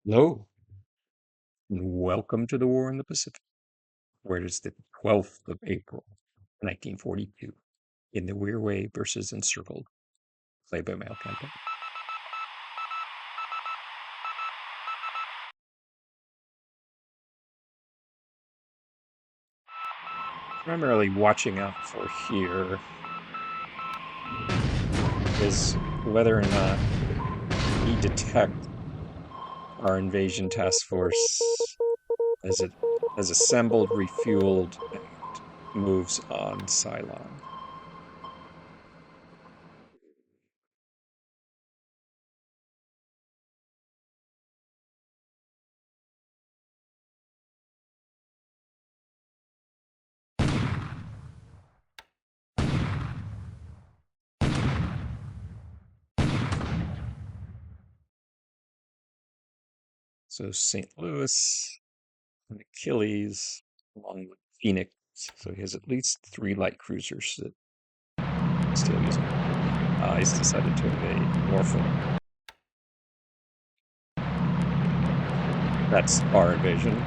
Hello, and welcome to the War in the Pacific, where it is the 12th of April, 1942, in the Wirraway versus Encircled, play-by-mail campaign. Primarily watching out for here is whether or not we detect our invasion task force as it has assembled, refueled, and moves on Cylon. So St. Louis and Achilles, along with Phoenix. So he has at least 3 light cruisers that still using. He's decided to invade Norfolk. That's our invasion.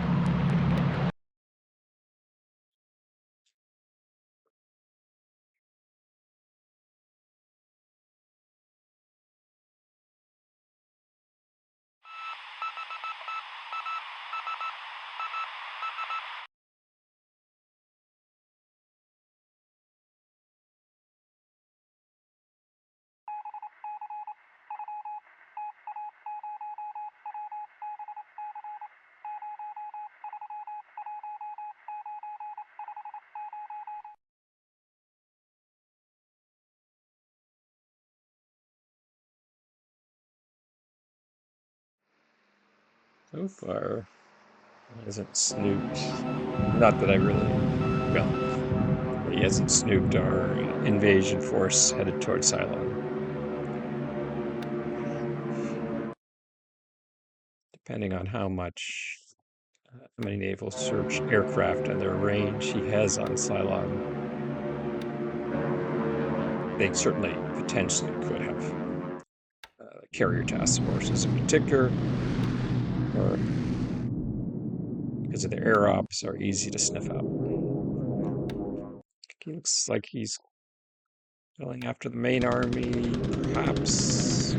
So far, he hasn't snooped. Not that I really. Well, he hasn't snooped our invasion force headed towards Cylon. Depending on how many naval search aircraft and their range he has on Cylon, they certainly potentially could have carrier task forces in particular, or because of their air ops are easy to sniff out. He looks like he's going after the main army, perhaps.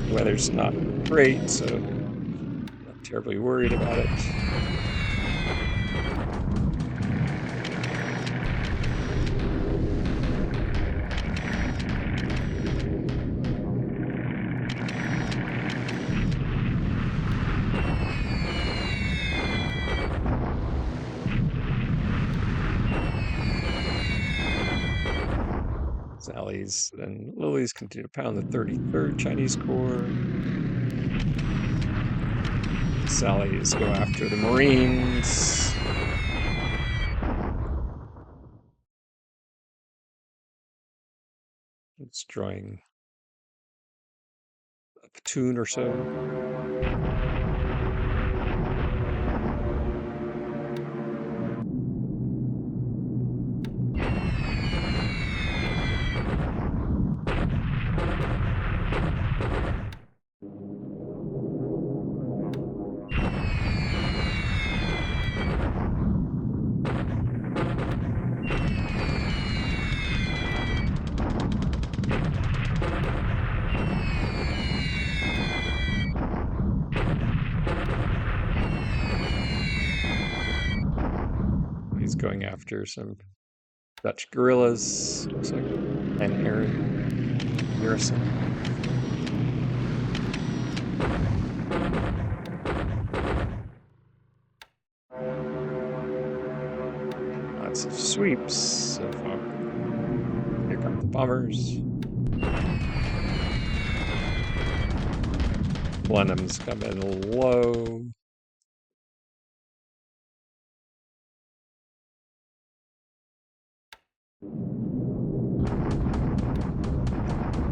The weather's not great, so not terribly worried about it. Sally's and Lily's continue to pound the 33rd Chinese Corps. Sally's go after the Marines. Destroying a platoon or so. He's going after some Dutch guerrillas, looks like, and Aaron Garrison. Lots of sweeps so far. Here come the bombers. Blenheim's coming low.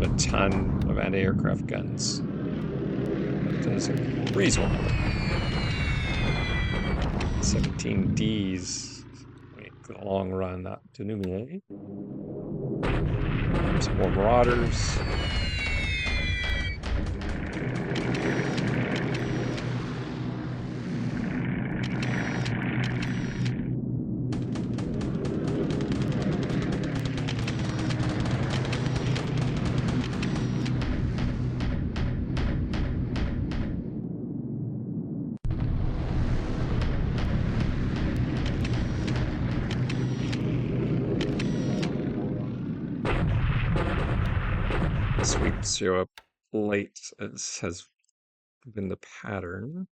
A ton of anti-aircraft guns. That is a reasonable number. 17 Ds for the long run, not to Numier. Some more Marauders. sweeps show up late, as has been the pattern.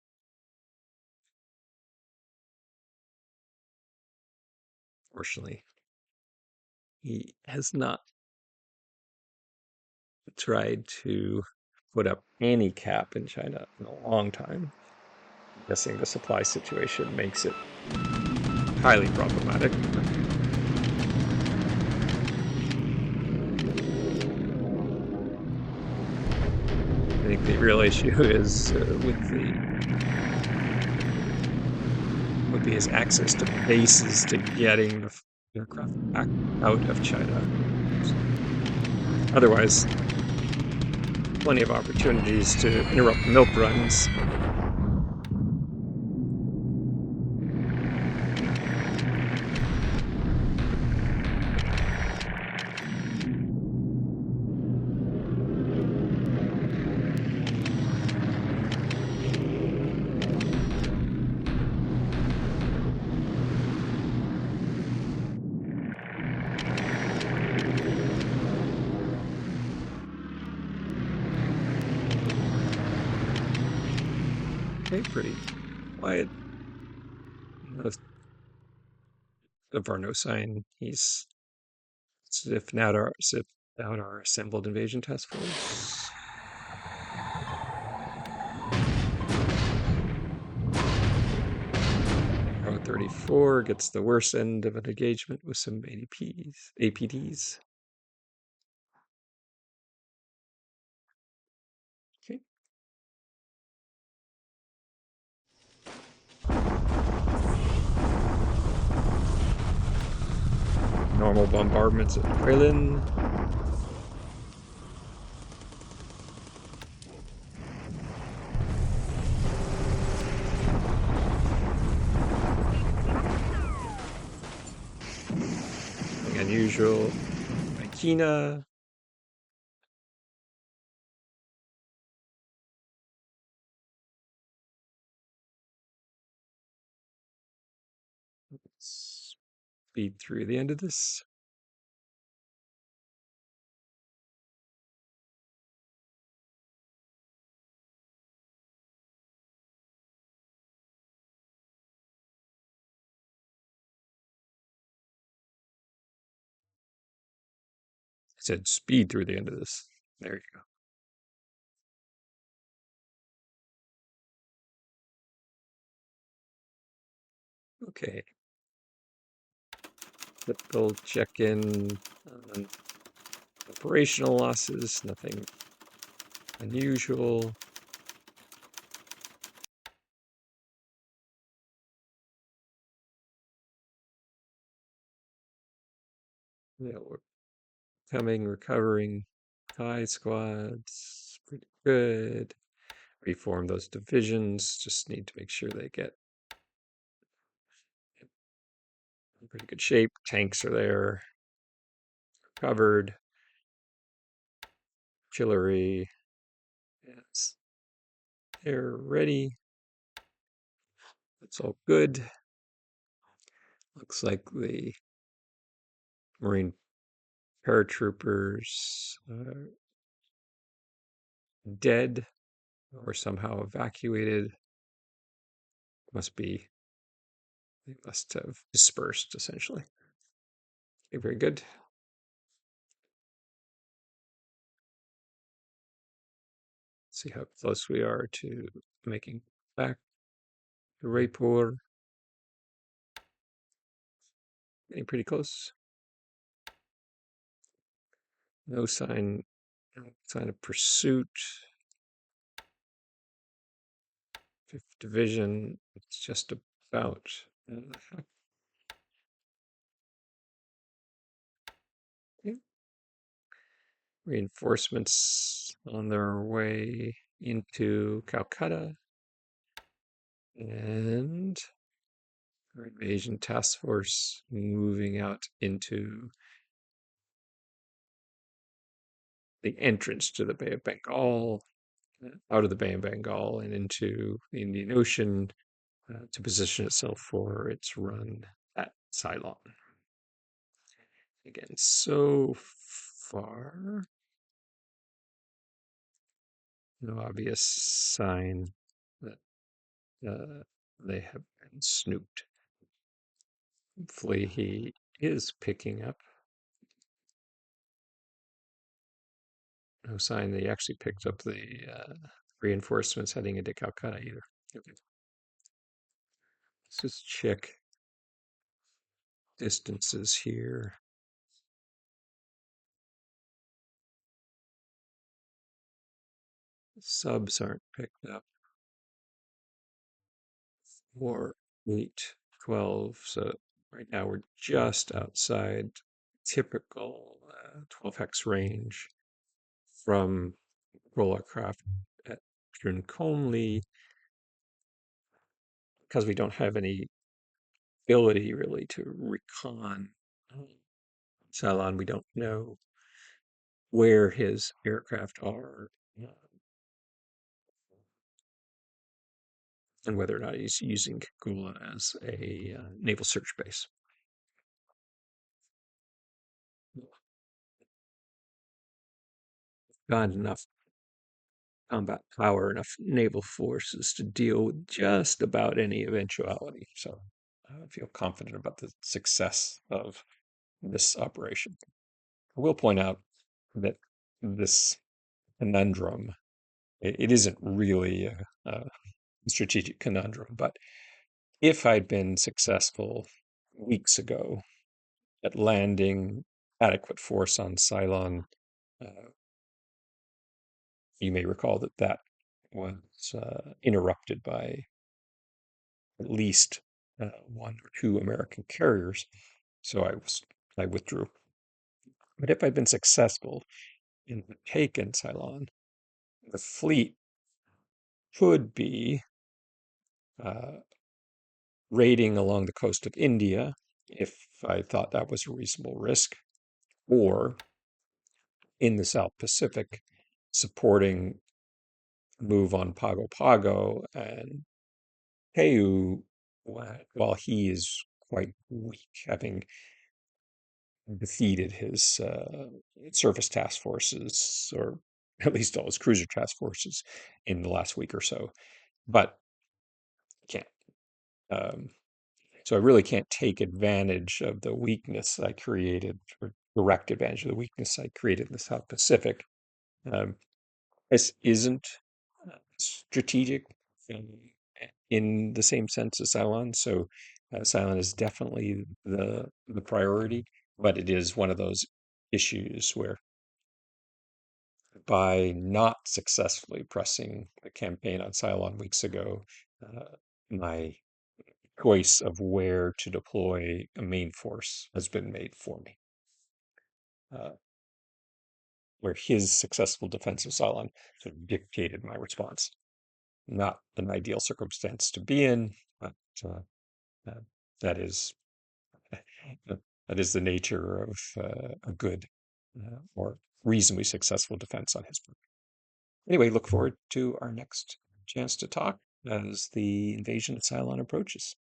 Fortunately, he has not tried to put up any cap in China in a long time. I'm guessing the supply situation makes it highly problematic. I think the real issue is would be his access to bases to getting the aircraft back out of China. Otherwise, plenty of opportunities to interrupt milk runs. Okay, pretty quiet. Most of our no sign. He's zipped out our assembled invasion task force. Row 34 gets the worst end of an engagement with some APDs. Okay. Normal bombardments at Krillin. Nothing unusual. Makina. Speed through the end of this. I said speed through the end of this. There you go. Okay. Typical check-in on operational losses, nothing unusual. Yeah, we're recovering. High squads, pretty good. Reform those divisions, just need to make sure they get in pretty good shape. Tanks are there, covered. Artillery, yes, they're ready. That's all good. Looks like the Marine paratroopers are dead or somehow evacuated. They must have dispersed essentially. Okay, very good. See how close we are to making back to Raipur. Getting pretty close. No sign of pursuit. 5th Division, it's just about reinforcements on their way into Calcutta, and our invasion task force moving out into the entrance to the Bay of Bengal, out of the Bay of Bengal and into the Indian Ocean to position itself for its run at Ceylon. Again, so far No obvious sign that they have been snooped. Hopefully he is picking up. No sign that he actually picked up the reinforcements heading into Calcutta either. Okay. Let's just check distances here. Subs aren't picked up. 4, 8, 12. So right now we're just outside typical 12 hex range from roller craft at Conley, because we don't have any ability really to recon Cylon. We don't know where his aircraft are, uh, and whether or not he's using Kagula as a naval search base. Got enough combat power, enough naval forces to deal with just about any eventuality. So I feel confident about the success of this operation. I will point out that this conundrum, it isn't really a strategic conundrum, but if I'd been successful weeks ago at landing adequate force on Cylon, uh, you may recall that that was interrupted by at least one or two American carriers. So I withdrew. But if I'd been successful in taking Ceylon, the fleet could be uh, raiding along the coast of India if I thought that was a reasonable risk, or in the South Pacific, supporting a move on Pago Pago and Heu while he is quite weak, having defeated his surface task forces, or at least all his cruiser task forces, in the last week or so. But can't. Um, so I really can't take advantage of the weakness I created, or direct advantage of the weakness I created in the South Pacific. Um, this isn't strategic um, in the same sense as Cylon. So Cylon is definitely the priority, but it is one of those issues where, by not successfully pressing the campaign on Cylon weeks ago, my choice of where to deploy a main force has been made for me. Where his successful defense of Cylon sort of dictated my response. Not an ideal circumstance to be in, but uh, that is that is the nature of a good or reasonably successful defense on his part. Anyway, look forward to our next chance to talk as the invasion of Cylon approaches.